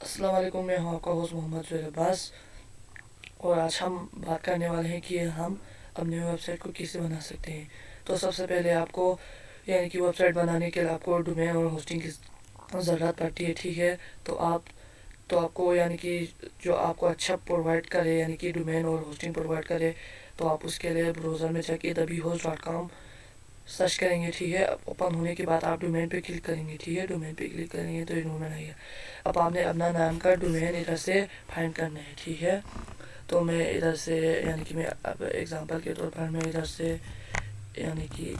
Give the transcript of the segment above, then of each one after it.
अस्सलाम वालेकुम, मैं हूँ आपका होस्ट मोहम्मद ज़ुहैर अब्बास। और आज हम बात करने वाले हैं कि हम अपनी वेबसाइट को कैसे बना सकते हैं। तो सबसे पहले आपको यानी कि वेबसाइट बनाने के लिए आपको डोमेन और होस्टिंग की ज़रूरत पड़ती है, ठीक है। तो आपको यानी कि जो आपको अच्छा प्रोवाइड करे, यानी कि डोमेन और होस्टिंग प्रोवाइड करे, तो आप उसके लिए ब्राउज़र में जाके whost.com सर्च करेंगे, ठीक है। ओपन होने के बाद आप डोमेन पे क्लिक करेंगे, ठीक है। डोमेन पे क्लिक करेंगे तो ये डोमेन आएगा। अब आपने अपना नाम का डोमेन इधर से फाइंड करना है, ठीक है। तो मैं इधर से यानी कि मैं अब एग्जांपल के तौर पर मैं इधर से यानी कि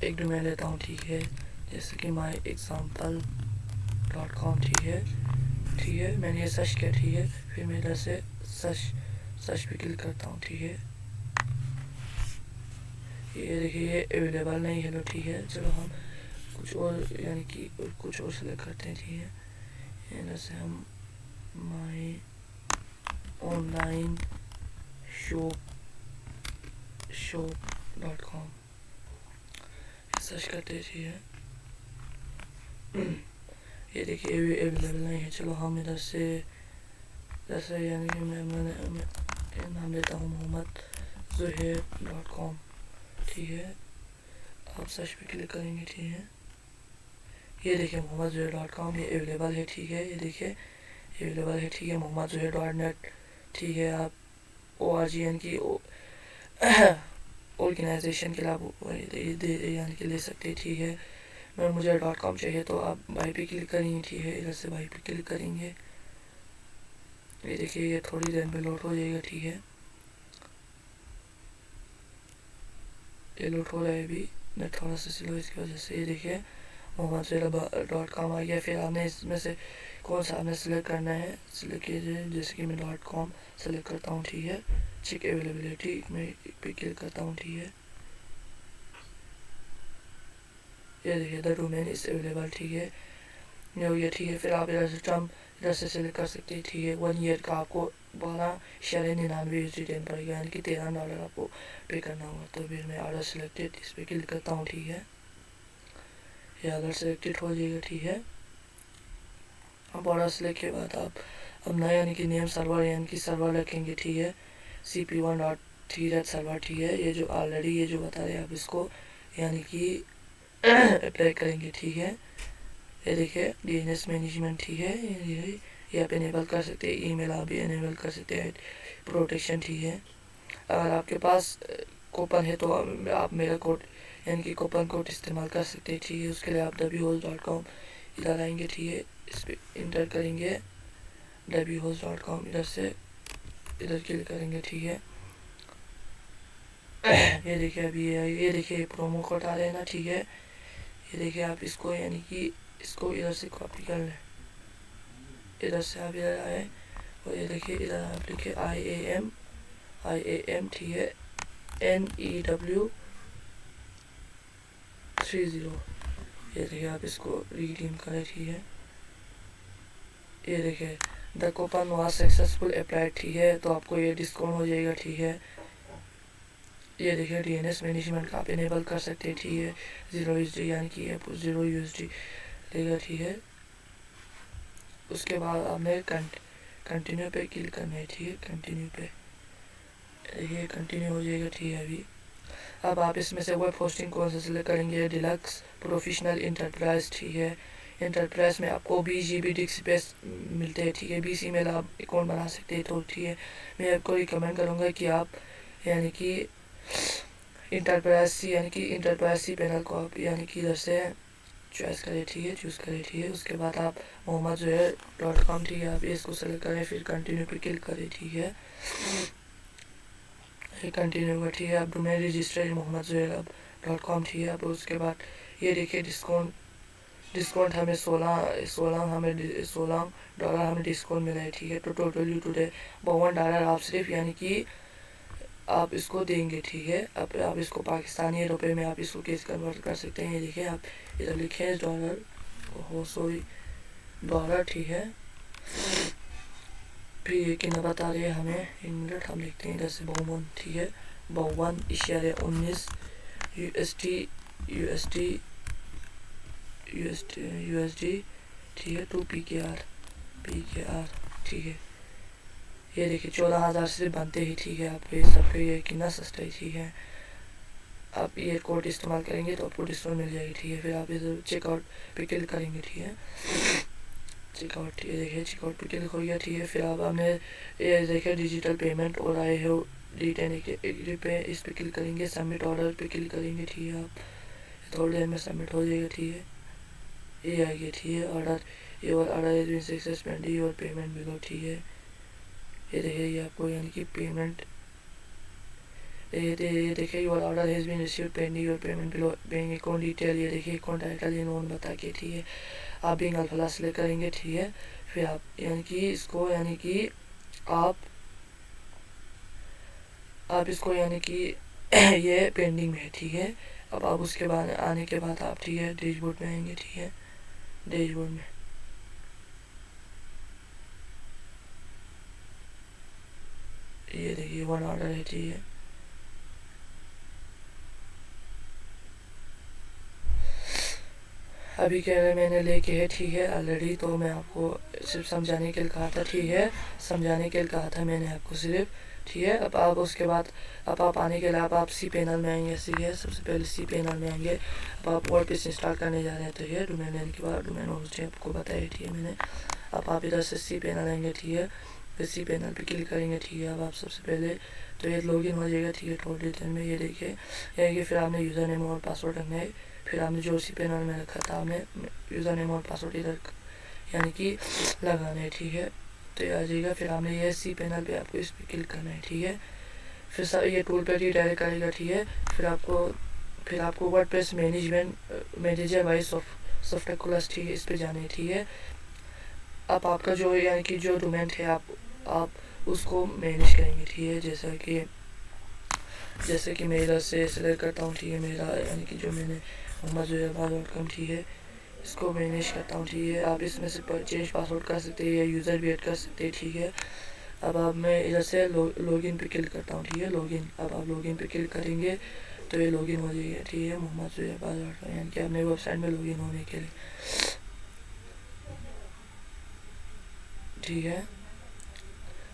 एक डोमेन लेता हूँ, ठीक है। जैसे कि myexample.com, ठीक है। मैंने ये सर्च किया, ठीक है। फिर मैं इधर से सर्च पे क्लिक करता हूँ, ठीक है। ये देखिए ये अवेलेबल नहीं है, ठीक है। चलो हम कुछ और यानी कि कुछ और सेलेक्ट करते हैं, ठीक है। इधर से हम माई ऑनलाइन shop.com सर्च करते हैं, ठीक है। ये देखिए अवेलेबल नहीं है। चलो हम इधर से यानी कि मैं नाम देता हूँ mohammadzuhair.com, ठीक है। आप सर्च पे क्लिक करेंगे, ठीक है। ये देखिए mohammadzuhair.com ये अवेलेबल है, ठीक है। ये देखिए अवेलेबल है, ठीक है। mohammadzuhair.net, ठीक है। आप ORGN की ऑर्गेनाइजेशन के लिए आप यानी कि ले सकते हैं, ठीक है। मैं मुझे .com चाहिए तो आप बाई पे क्लिक करेंगे, ठीक है। इधर से बाई पे क्लिक करेंगे। ये देखिए ये थोड़ी देर में लोड हो जाएगा, ठीक है। ये लोड हो रहा है अभी, नेट थोड़ा सा स्लो इसकी वजह से। ये देखिए mohammadzuhair.com आ गया। फिर आपने इसमें से कौन सा आपने सेलेक्ट करना है, सेलेक्ट कीजिए। जैसे कि मैं .com सेलेक्ट करता हूँ, ठीक है। चेक अवेलेबिलिटी में पे क्लिक करता हूँ, ठीक है। ये देखिए द डोमेन इज अवेलेबल, ठीक है। ये हो गया, ठीक है। फिर आप इधर से टर्म इधर से सेलेक्ट कर सकते हैं, ठीक है। 1 ईयर का आपको 12.99 देना पड़ेगा, यानी कि $13 आपको पे करना होगा। तो फिर मैं ऑर्डर सेलेक्टेड इस पर क्लिक करता हूँ, ठीक है। ये ऑर्डर सेलेक्टेड हो जाएगा, ठीक है। अब ऑर्डर सेलेक्ट के बाद आप अपना यानी कि नेम सर्वर यानी कि सर्वर रखेंगे, ठीक है। cp1.3 सर्वर, ठीक है। ये जो ऑलरेडी ये जो बता रहे हैं आप इसको यानी कि अप्लाई करेंगे, ठीक है। ये देखिए DNS मैनेजमेंट, ठीक है। ये आप इनेबल कर सकते हैं। ईमेल आप भी इनेबल कर सकते हैं, प्रोटेक्शन, ठीक है। अगर आपके पास कूपन है तो आप मेरा कोड यानी कि कूपन कोड इस्तेमाल कर सकते हैं, ठीक है। उसके लिए आप whost.com इधर आएंगे, ठीक है। इस पर इंटर करेंगे whost.com, इधर से इधर क्लिक करेंगे, ठीक है। ये देखिए अभी ये देखिए प्रोमो कोड आ रहे हैं ना, ठीक है। ये देखिए आप इसको यानी कि इसको इधर से कॉपी कर लें। इधर से आप इधर आए और ये देखिए इधर आप लिखे IAM, ठीक है। NEW30। ये देखिए आप इसको रिडीम करें, ठीक है। ये देखिए the coupon was successful applied, ठीक है। तो आपको ये डिस्काउंट हो जाएगा, ठीक है। ये देखिए DNS मैनेजमेंट का आप इनेबल कर सकते हैं, ठीक है। 0 USD यानी कि 0 USD देगा, ठीक है। उसके बाद आपने कंटिन्यू पे क्लिक करना है, ठीक है। कंटिन्यू पे ये कंटिन्यू हो जाएगा, ठीक है। अभी अब आप इसमें से वेब होस्टिंग कौन सा सिलेक्ट करेंगे, डिलक्स, प्रोफेशनल, इंटरप्राइज, ठीक है। इंटरप्राइज में आपको 20 GB डिस्क स्पेस मिलते हैं, ठीक है। 20 email आप अकाउंट बना सकते हैं, तो ठीक है। मैं आपको रिकमेंड करूँगा कि आप यानी कि इंटरप्राइज सी पैनल को आप यानी कि इधर से चॉइस करें, ठीक है। चूज़ करें, ठीक है। उसके बाद आप mohammadzuhair.com, ठीक है। आप इसको सेलेक्ट करें, फिर कंटिन्यू पे क्लिक करें, ठीक है। ये कंटिन्यू हुआ, ठीक है। अब डोमेन रजिस्टर mohammadzuhair.com, ठीक है। अब उसके बाद ये देखिए डिस्काउंट हमें $16 हमें डिस्काउंट मिला है, ठीक है। तो टोटली टुडे $52 आप सिर्फ यानी कि आप इसको देंगे, ठीक है। अब आप इसको पाकिस्तानी रुपए में आप इसको कैसे कन्वर्ट कर सकते हैं, ये देखिए आप इधर लिखे $, ठीक है। फिर ये कितना बता रहे हैं हमें, 1 मिनट हम लिखते हैं इधर से 52, ठीक है। 52.19 USD, ठीक है। 2 PKR PKR, ठीक है। ये देखिए 14,000 से बनते ही, ठीक है। आपको ये सबके ये कितना सस्ता है, ठीक है। आप ये कोड इस्तेमाल करेंगे तो आपको डिस्काउंट मिल जाएगी, ठीक है। फिर आप इधर चेकआउट पे क्लिक करेंगे, ठीक है। चेकआउट, ये देखिए चेकआउट पे क्लिक हो गया, ठीक है। फिर आप हमने ये देखिए डिजिटल पेमेंट और आए हो D10 पे, इस पे क्लिक करेंगे। सबमिट ऑर्डर पे क्लिक करेंगे, ठीक है। आप थोड़ी देर में सबमिट हो जाएगा, ठीक है। ये आएगी, ठीक है। Order your order is been successfully your payment below, ठीक है। ये देखिए ये आपको यानी कि पेमेंट, ये देखिए your order has been received pending your payment below bank account detail, ये देखिए अकाउंट टाइटल ये नोन बता के, ठीक है। आप बिंग अल्फा सेलेक्ट करेंगे, ठीक है। फिर आप यानी कि इसको यानी कि आप इसको यानी कि ये पेंडिंग में है, ठीक है। अब आप उसके बाद आने के बाद आप, ठीक है, डैशबोर्ड में आएंगे, ठीक है। डैशबोर्ड में ये देखिए 1 ऑर्डर है, ठीक है। अभी कह रहे मैंने लेके है, ठीक है, ऑलरेडी। तो मैं आपको सिर्फ समझाने के लिए कहा था, ठीक है। समझाने के लिए कहा था मैंने आपको सिर्फ, ठीक है। अब आप उसके बाद अब आप आने के लिए आप सी पैनल में आएंगे, ठीक है। सबसे पहले सी पैनल में आएंगे। अब आप वर्डप्रेस इंस्टॉल करने जा रहे हैं, तो ये डोमेन लेने के बाद डोमेन होस्ट आपको बताया, ठीक है मैंने। अब आप इधर से सी पैनल आएंगे, ठीक है। फिर सी पैनल पे क्लिक करेंगे, ठीक है। अब आप सबसे पहले तो ये लॉगिन हो जाएगा, ठीक है। थोड़ी देर में ये देखिए ये फिर आपने यूज़र नेम और पासवर्ड रखना है। फिर आपने जो सी पैनल में रखा था आपने यूज़र नेम और पासवर्ड इधर यानी कि लगाना है, ठीक है। तो ये आ जाएगा। फिर आपने ये सी पैनल पे आपको इस पर क्लिक करना है, ठीक है। फिर सब ये टूल पर ही डायरेक्ट करेगा, ठीक है। फिर आपको WordPress manager by software class, ठीक है, इस पे जाना है, ठीक है। अब आपका जो यानी कि जो डोमेन है आप उसको मैनेज करेंगे, ठीक है। जैसे कि मैं इधर से सिलेक्ट करता हूँ, ठीक है। मेरा यानी कि जो मैंने mohammad.com, ठीक है, इसको मैनेज करता हूँ, ठीक है। आप इसमें से चेंज पासवर्ड कर सकते हैं या यूज़र भी ऐड कर सकते हैं, ठीक है। अब आप मैं इधर से लॉगिन पे क्लिक करता हूँ, ठीक है। लॉगिन, अब आप लॉगिन पे क्लिक करेंगे तो ये लॉगिन हो जाएगा, ठीक है। mohammad.com यानी कि अपने वेबसाइट में लॉगिन होने के लिए, ठीक है।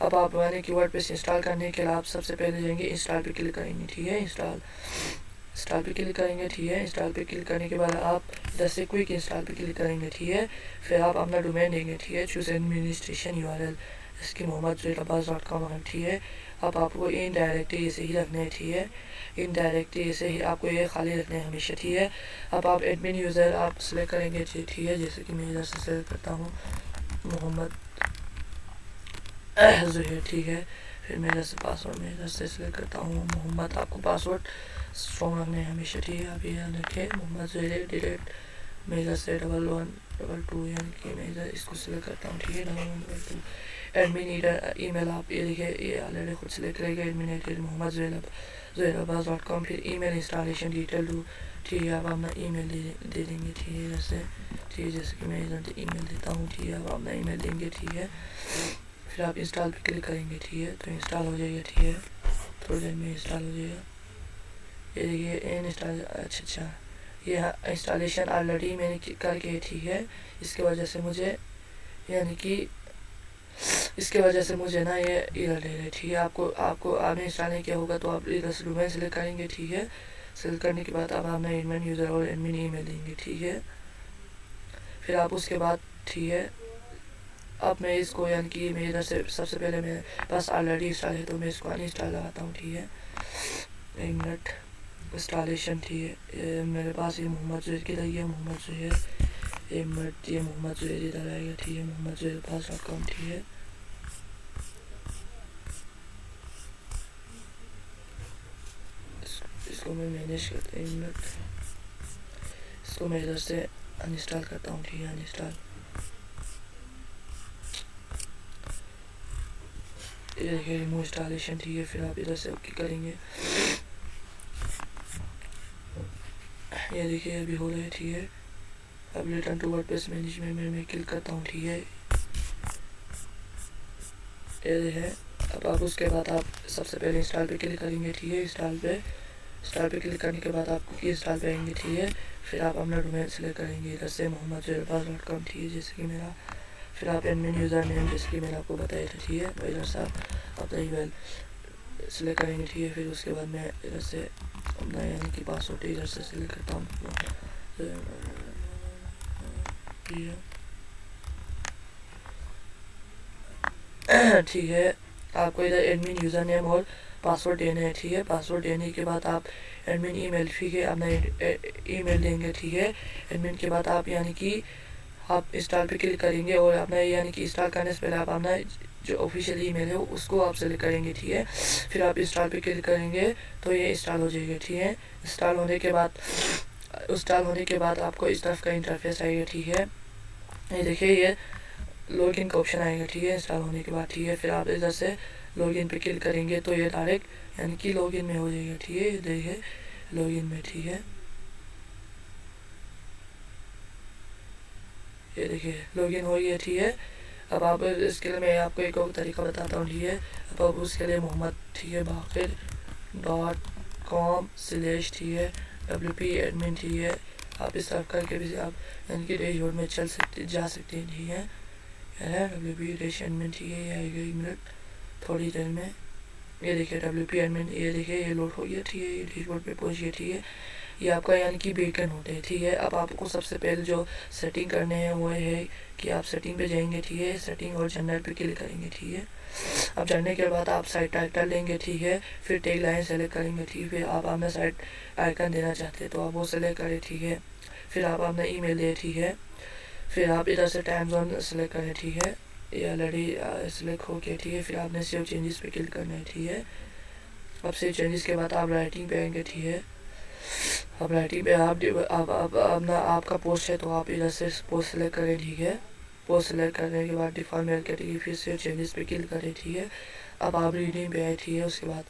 अब आप यानी कि वर्डप्रेस इंस्टॉल करने के लिए आप सबसे पहले जाएंगे इंस्टॉल पे क्लिक करेंगे, ठीक है। इंस्टॉल पे क्लिक करेंगे, ठीक है। इंस्टॉल पे क्लिक करने के बाद आप इधर से क्विक इंस्टॉल पे क्लिक करेंगे, ठीक है। फिर आप अपना डोमेन देंगे, ठीक है। चूज एडमिनिस्ट्रेशन URL इसकी mohammad.com है, ठीक है। अब आपको इनडायरेक्टली ऐसे ही रखना है, ठीक है। इनडायरेक्टली ऐसे ही आपको ये खाली रखना है हमेशा, ठीक है। अब आप एडमिन यूज़र आप सेलेक्ट करेंगे, ठीक है। जैसे कि मैं इधर से सेलेक्ट करता हूँ मोहम्मद ज़ुहैर, ठीक है। फिर मैं इधर से पासवर्ड में इधर से सिलेक्ट करता हूँ मोहम्मद। आपको पासवर्ड स्ट्रॉन्ग रखना है हमेशा, ठीक है। आप ये याद रखें मोहम्मद ज़ुहैर डिलीट। मैं इधर से 1112 यानी कि मैं इधर इसको सिलेक्ट करता हूँ, ठीक है। 1112 एडमिन ईमेल आप ये देखिए ये ऑलरेडी खुद सिलेक्ट करेगा एडमिन मोहम्मद ज़ुहैर@abbas.com। फिर ईमेल इंस्टॉलेशन डिटेल डू, ठीक है। आप अपना ईमेल दे देंगे, ठीक है। इधर से, ठीक है। जैसे कि मैं इधर ईमेल देता हूँ, ठीक है। आप अपना ईमेल देंगे, ठीक है। फिर आप इंस्टॉल पे क्लिक करेंगे, ठीक है। तो इंस्टॉल हो जाएगा, ठीक है। थोड़ी देर में इंस्टॉल हो जाएगा। ये देखिए इंस्टॉल, अच्छा ये इंस्टॉलेशन ऑलरेडी मैंने करके, ठीक है। इसके वजह से मुझे यानी कि इसके वजह से मुझे ना ये एरर दे रहे, ठीक है। आपने इंस्टॉल नहीं किया होगा तो आप इधर से डोमेन सेलेक्ट करेंगे, ठीक है। सेलेक्ट करने के बाद आप अपना एडमिन यूज़र और एडमिन ईमेल देंगे, ठीक है। फिर आप उसके बाद, ठीक है। अब मैं इसको यानी कि मैं इधर से सबसे पहले मैं बस ऑलरेडी इंस्टॉल है तो मैं इसको अनइंस्टॉल लगाता हूँ, ठीक है। 1 मिनट इंस्टॉलेशन, ठीक है। मेरे पास ये मोहम्मद ज़ुहैर की लगी है, मोहम्मद ज़ुहैर। 1 मिनट, ये मोहम्मद ज़ुहैर इधर आएगा, ठीक है। मोहम्मद ज़ुहैर@abbas.com, ठीक है। इसको मैं मैनेज करता हूँ, 1 मिनट। इसको मैं इधर से अनइंस्टॉल करता हूँ, ठीक है। अनइंस्टॉल, ये देखिए रिमूव इंस्टॉलेशन, ठीक है। फिर आप इधर से ओके करेंगे, ये देखिए अभी हो रहा है, ठीक है। अब रिटर्न टू वर्डप्रेस मैनेजमेंट में मैं क्लिक करता हूँ, ठीक है। ये है। अब आप उसके बाद आप सबसे पहले इंस्टॉल पे क्लिक करेंगे, ठीक है। इंस्टॉल पे क्लिक करने के बाद आप कुकी इंस्टॉल पे आएंगे, ठीक है। फिर आप अपना डोमेन सेलेक्ट करेंगे इधर से mohammad.abbas.com, ठीक है। जैसे कि मेरा फिर आप एडमिन यूज़र नेम जैसे कि मैंने आपको बताया था, ठीक है। इधर से आप अपना ईमेल सिलेक्ट करेंगे, ठीक है। फिर उसके बाद मैं इधर से अपना यानी कि पासवर्ड इधर से सिलेक्ट करता हूँ, ठीक है। आपको इधर एडमिन यूज़र नेम और पासवर्ड देना है, ठीक है। पासवर्ड देने के बाद आप एडमिन ईमेल, ठीक है, अपना ईमेल देंगे, ठीक है। एडमिन के बाद आप यानी कि आप इंस्टॉल पे क्लिक करेंगे और अपना यानी कि इंस्टॉल करने से पहले आप अपना जो ऑफिशियल ईमेल है उसको आप सेलेक्ट करेंगे, ठीक है। फिर आप इंस्टॉल पे क्लिक करेंगे तो ये इंस्टॉल हो जाएगा, ठीक है। इंस्टॉल होने के बाद आपको इस तरफ का इंटरफेस आएगा, ठीक है। ये देखिए ये लॉगिन का ऑप्शन आएगा, ठीक है, इंस्टॉल होने के बाद, ठीक है। फिर आप इधर से लॉगिन पे क्लिक करेंगे तो ये डायरेक्ट यानी कि लॉगिन में हो जाएगा, ठीक है। देखिए लॉगिन में, ठीक है, ये देखिए लॉगिन हो गया, ठीक है। अब आप इसके लिए मैं आपको एक और तरीका बताता हूँ, ठीक है। अब आप उसके लिए मोहम्मद, ठीक है, bakir.com/ ठीक है, WP एडमिन, ठीक है। आप इस तरफ करके भी आप यानी कि डैशबोर्ड में जा सकते हैं, ठीक है। WP एडमिन, ठीक है, ये आएगा 1 मिनट थोड़ी देर में। ये देखिए WP एडमिन, ये देखिए ये लोड हो गया, ठीक है। ये डैशबोर्ड पे पहुँच गया, ठीक है। ये आपका यानी कि बेकन होते हैं, ठीक है। अब आपको सबसे पहले जो सेटिंग करने हैं वो है कि आप सेटिंग पे जाएंगे, ठीक है। सेटिंग और जनरल पे क्लिक करेंगे, ठीक है। अब जानने के बाद आप साइट टाइटल लेंगे, ठीक है। फिर टैग लाइन सेलेक्ट करेंगे, ठीक है। फिर आप अपना साइट आइकन देना चाहते हैं तो आप वो सेलेक्ट करें, ठीक है। फिर आप अपना ईमेल दें, ठीक है। फिर आप इधर से टाइम जोन सेलेक्ट करें, ठीक है। ये ऑलरेडी सेलेक्ट हो गया, ठीक है। फिर आपने सेव चेंजेस पे क्लिक करना है, ठीक है। अब सेव चेंजेस के बाद आप राइटिंग पे आएंगे, ठीक है। अब राइटिंग पे आप अपना आपका पोस्ट है तो आप इधर से पोस्ट सेलेक्ट करें, ठीक है। पोस्ट सेलेक्ट करने के बाद डिफॉल्ट मेल कैटेगरी, फिर से चेंजेस पे क्लिक करें, ठीक है। अब आप रीडिंग पे आए, ठीक है। उसके बाद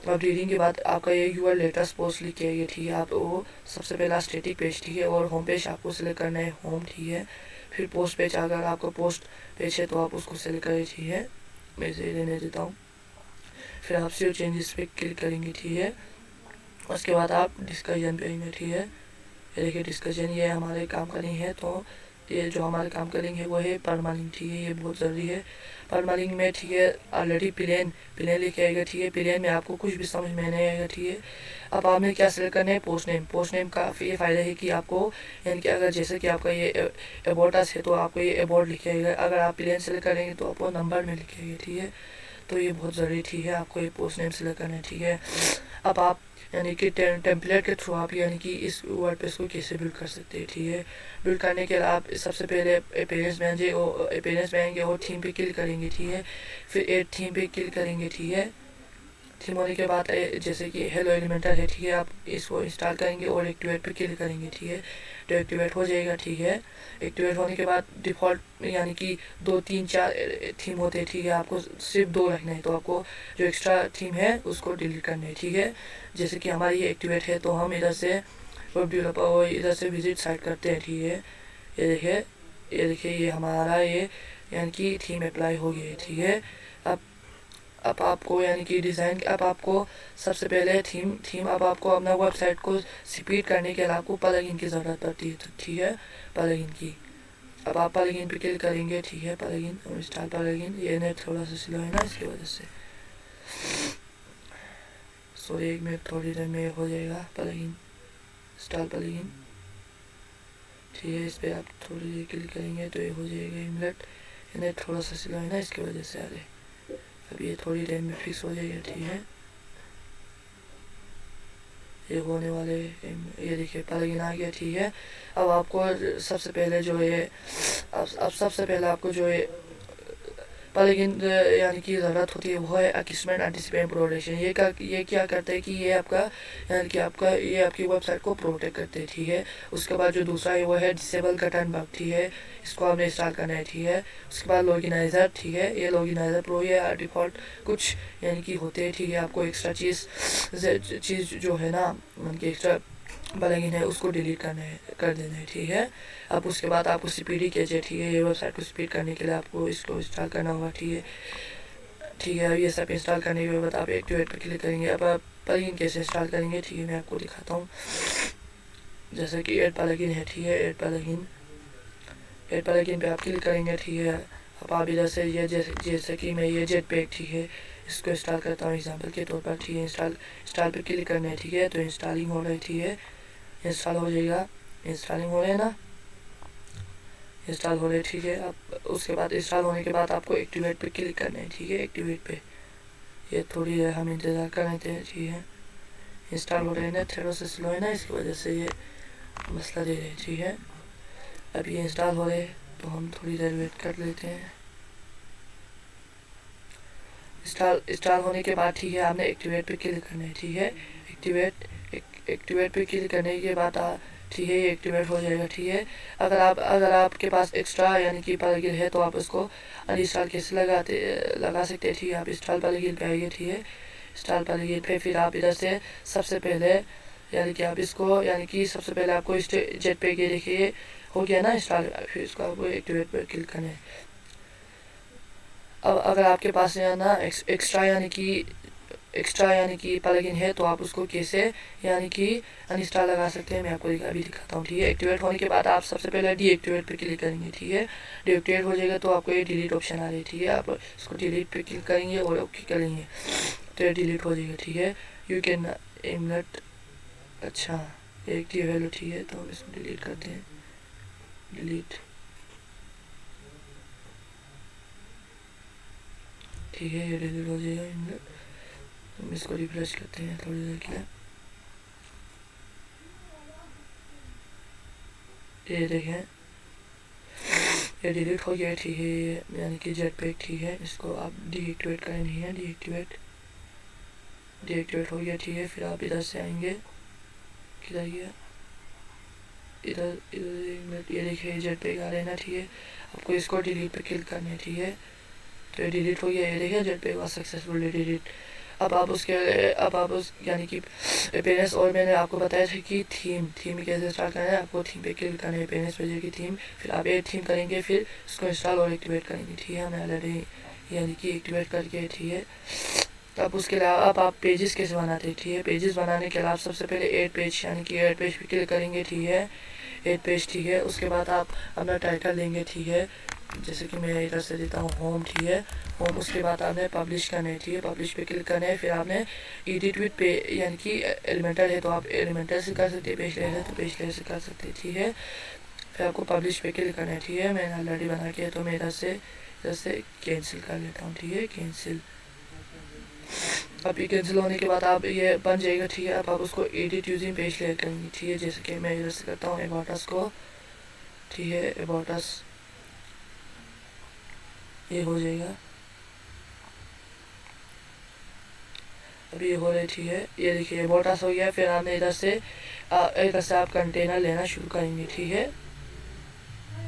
अब रीडिंग के बाद आपका ये यूर लेटेस्ट पोस्ट लिख के आइए, ठीक है। आप वो सबसे पहला स्टैटिक पेज, ठीक है, और होम पेज आपको सेलेक्ट करना है, होम, ठीक है। फिर पोस्ट पेज, अगर आपका पोस्ट पेज है तो आप उसको सेलेक्ट करें, ठीक है। मैं इसे रहने देता हूँ। फिर आप सेव चेंजेस पे क्लिक करेंगे, ठीक है। उसके बाद आप डिस्कशन पे आएंगे, ठीक है। ये देखिए डिस्कशन, ये हमारे काम का लिंक है, तो ये जो हमारे काम का लिंक है वो है परमालिंक, ठीक है। ये बहुत ज़रूरी है परमालिंक में, ठीक है। ऑलरेडी प्लेन लेके आएगा, ठीक है। प्लेन में आपको कुछ भी समझ में नहीं आएगा, ठीक है। अब आपने क्या सेलेक्ट करना है, पोस्ट नेम का ये फ़ायदा है कि आपको यानी कि अगर जैसे कि आपका ये एबोर्टस है तो आपको ये एबोर्ट लिखे आएगा। अगर आप प्लेन सेलेक्ट करेंगे तो आपको नंबर में लिखेगा, ठीक है। तो ये बहुत ज़रूरी, ठीक है, आपको ये पोस्ट नेम सेलेक्ट करना है, ठीक है। अब आप यानी कि टेम्पलेट के थ्रू आप यानी कि इस वर्डप्रेस को कैसे बिल्ड कर सकते हैं, ठीक है। बिल्ड करने के लिए आप सबसे पहले अपीयरेंस में आएंगे और थीम पे क्लिक करेंगे, ठीक है। फिर एड थीम पे क्लिक करेंगे, ठीक है। थीम होने के बाद जैसे कि हेलो एलिमेंटर है, ठीक है, आप इसको इंस्टॉल करेंगे और एक्टिवेट पे क्लिक करेंगे, ठीक है। तो एक्टिवेट हो जाएगा, ठीक है। एक्टिवेट होने के बाद डिफ़ॉल्ट यानी कि 2 3 4 थीम होते हैं, ठीक है। आपको सिर्फ 2 रखना है, तो आपको जो एक्स्ट्रा थीम है उसको डिलीट करना है, ठीक है। जैसे कि हमारी ये एक्टिवेट है तो हम इधर से वेब डेवलपर और इधर से विजिट साइट करते हैं, ठीक है। ये देखिए ये हमारा ये यानी कि थीम अप्लाई हो गई है, ठीक है। अब आपको यानी कि डिज़ाइन, अब आपको सबसे पहले थीम अब आपको अपना वेबसाइट को स्पीड करने के लिए आपको प्लगइन की ज़रूरत पड़ती है, ठीक है, प्लगइन की। अब आप प्लगइन पे क्लिक करेंगे, ठीक है। प्लगइन और इंस्टॉल प्लगइन, ये नेट थोड़ा सा स्लो है ना, इसकी वजह से सॉरी, 1 मिनट थोड़ी देर में हो जाएगा प्लगइन इंस्टॉल प्लगइन, ठीक है। इस पर आप थोड़ी देर क्लिक करेंगे तो ये हो जाएगा 1 मिनट। ये नेट थोड़ा सा स्लो है ना, इसकी वजह से आ रहे, अब ये थोड़ी देर में फिक्स हो जाएगा, ठीक है। ये होने वाले, ये देखिए प्लगइन आ गया, ठीक है। अब आपको सबसे पहले जो है अब सबसे पहले आपको जो है प्लगइन यानी कि ज़रूरत होती है वो है अकिस्मेंट एंटीसिपेट प्रोटेक्शन। ये क्या करता है कि ये आपका यानी कि ये आपकी वेबसाइट को प्रोटेक्ट करते हैं, ठीक है। उसके बाद जो दूसरा है वो है डिसेबल कटन बग, ठीक है। इसको आपने इंस्टॉल करना है, ठीक है। उसके बाद लॉगिनाइज़र, ठीक है। ये लॉगिनाइज़र प्रो ये डिफ़ॉल्ट कुछ यानी कि होते हैं, ठीक है। आपको एक्स्ट्रा चीज़ जो है ना उनकी एक्स्ट्रा प्लगइन है उसको डिलीट कर देना है, ठीक है। अब उसके बाद आपको सीपीडी चाहिए, ठीक है। ये वेबसाइट को स्पीड करने के लिए आपको इसको इंस्टॉल करना होगा, ठीक है, ठीक है। अब ये सब इंस्टॉल करने के बाद आप एक्टिवेट पर क्लिक करेंगे। अब आप प्लगइन कैसे इंस्टॉल करेंगे, ठीक है, मैं आपको दिखाता हूँ। जैसे कि ऐड प्लगइन है, ठीक है। ऐड प्लगइन ऐड प्लगइन पे आप क्लिक करेंगे, ठीक है। अब आप इधर से ये जैसे कि मैं ये जेट पैक, ठीक है, इसको इंस्टॉल करता हूँ एग्जांपल के तौर पर, ठीक है। इंस्टॉल पे क्लिक करना है, ठीक है। तो इंस्टॉलिंग हो रहा है, ठीक है, इंस्टॉल हो जाएगा। इंस्टॉलिंग हो रहा है ना, इंस्टॉल हो रहा है, ठीक है। अब उसके बाद इंस्टॉल होने के बाद आपको एक्टिवेट पे क्लिक करना है, ठीक है। एक्टिवेट पे ये थोड़ी देर हम इंतज़ार कर लेते हैं, ठीक है। इंस्टॉल हो रहे हैं ना, थोड़ा सा स्लो है ना, इसकी वजह से ये मसला दे रहे हैं, ठीक है। अब ये इंस्टॉल हो रहे हैं तो हम थोड़ी देर वेट कर लेते हैं। इंस्टॉल होने के बाद, ठीक है, आपने एक्टिवेट पे क्लिक करना है, ठीक है। एक्टिवेट पे क्लिक करने के बाद ठीक है, ये एक्टिवेट हो जाएगा, ठीक है। अगर आपके पास एक्स्ट्रा यानी कि प्लगइन है तो आप उसको अनइंस्टॉल कैसे लगा सकते हैं, ठीक है। आप इंस्टॉल प्लगइन पे आइए, ठीक है। इंस्टॉल प्लगइन पे फिर आप इधर से सबसे पहले यानी कि आप इसको यानी कि सबसे पहले आपको इस जेट पैक ये देखिए हो गया ना इंस्टॉल, फिर इसको आपको एक्टिवेट पर क्लिक करना है। अब अगर आपके पास है ना एक्स्ट्रा यानी कि प्लगइन है तो आप उसको कैसे यानी कि अनइंस्टॉल लगा सकते हैं, मैं आपको अभी दिखाता हूँ, ठीक है। एक्टिवेट होने के बाद आप सबसे पहले डीएक्टिवेट पे क्लिक करेंगे, ठीक है। डीएक्टिवेट हो जाएगा तो आपको ये डिलीट ऑप्शन आ रही है, ठीक है। आप इसको डिलीट पे क्लिक करेंगे और ओके करेंगे तो ये डिलीट हो जाएगा, ठीक है। यू कैन इमलेट, अच्छा एक्टिव है, ठीक है। तो हम इसको डिलीट करते हैं, डिलीट, ठीक है। ये डिलीट हो जाएगा इमलेट। हम इसको रिफ्रेश करते हैं थोड़ी देर के लिए, ये देखें ये डिलीट हो गया, ठीक है, यानी कि जेट पैक, ठीक है। इसको आप डीएक्टिवेट करें, नहीं है डीएक्टिवेट हो गया, ठीक है। फिर आप इधर से आएंगे, किधर गया, इधर इधर ये देखिए जेट पैक आ रहे हैं ना, ठीक है। आपको इसको डिलीट पे क्लिक करना है, ठीक है। तो ये डिलीट हो गया, ये देखिए jet pack was successfully delete. अब आप उस यानी कि पेरेंट्स, और मैंने आपको बताया था कि थीम कैसे स्टार्ट करना है। आपको थीम पे क्लिक करना है, पेरेंट्स पे जाके थीम, फिर आप ये थीम करेंगे, फिर इसको इंस्टॉल और एक्टिवेट करेंगे, ठीक है। हमने ऑलरेडी यानी कि एक्टिवेट करके, ठीक है। अब उसके अलावा अब आप पेजेस कैसे बनाते हैं, ठीक है। पेजेस बनाने के लिए आप सबसे पहले ऐड पेज यानी कि ऐड पेज पे क्लिक करेंगे, ठीक है। ऐड पेज, ठीक है। उसके बाद आप अपना टाइटल देंगे, ठीक है। जैसे कि मैं इधर से देता हूँ होम, ठीक है, होम। उसके बाद आपने पब्लिश करना है, ठीक है। पब्लिश पे क्लिक करना है, फिर आपने एडिट विद पे यानी कि एलिमेंटल है तो आप एलिमेंटल से कर सकते हैं, पेज लेयर है तो पेज लेयर से कर सकते हैं, ठीक है। फिर आपको पब्लिश पे क्लिक करना है, ठीक है। मैंने ऑलरेडी बना के तो मैं इधर से कैंसिल कर लेता हूँ, ठीक है, कैंसिल। अब ये कैंसिल होने के बाद आप ये बन जाएगा, ठीक है। अब आप उसको एडिट यूजिंग पेज लेयर करेंगे, ठीक है। जैसे कि मैं इधर से करता हूँ अबाउट अस को, ठीक है, अबाउट अस, ये हो जाएगा। अभी ये हो रहा है, ठीक है। ये देखिए अबाउट अस हो गया। फिर आपने इधर से आप कंटेनर लेना शुरू करेंगे, ठीक है।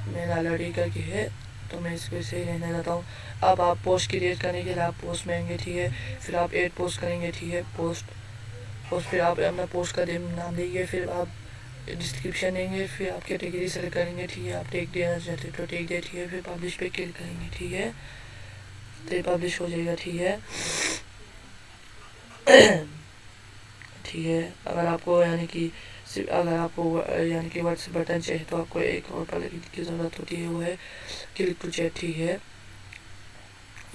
मैंने ऑलरेडी करके है तो मैं इसको इसे ही रहने देता हूँ। अब आप पोस्ट क्रिएट करने के लिए आप पोस्ट में आएंगे, ठीक है। फिर आप एड पोस्ट करेंगे, ठीक है, पोस्ट। फिर आप अपना पोस्ट का नाम देंगे, फिर आप डिस्क्रिप्शन देंगे, फिर आप कैटेगरी सेलेक्ट करेंगे, ठीक है। आप टेक देना चाहते तो टेक दे, ठीक है। फिर पब्लिश पे क्लिक करेंगे, ठीक है। तो ये पब्लिश हो जाएगा, ठीक है। ठीक है। अगर आपको यानी कि यानी कि व्हाट्सएप बटन चाहिए तो आपको एक और प्लगइन की ज़रूरत होती है, वो है क्लिक टू चैट, ठीक है।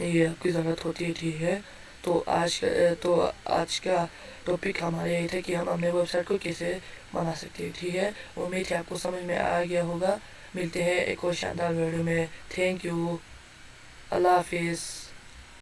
ये आपकी ज़रूरत होती है, ठीक है। तो आज का टॉपिक हमारे यही था कि हम अपने वेबसाइट को कैसे बना सकते हैं, ठीक है। उम्मीद है आपको समझ में आ गया होगा। मिलते हैं एक और शानदार वीडियो में। थैंक यू, अल्लाह हाफिज़।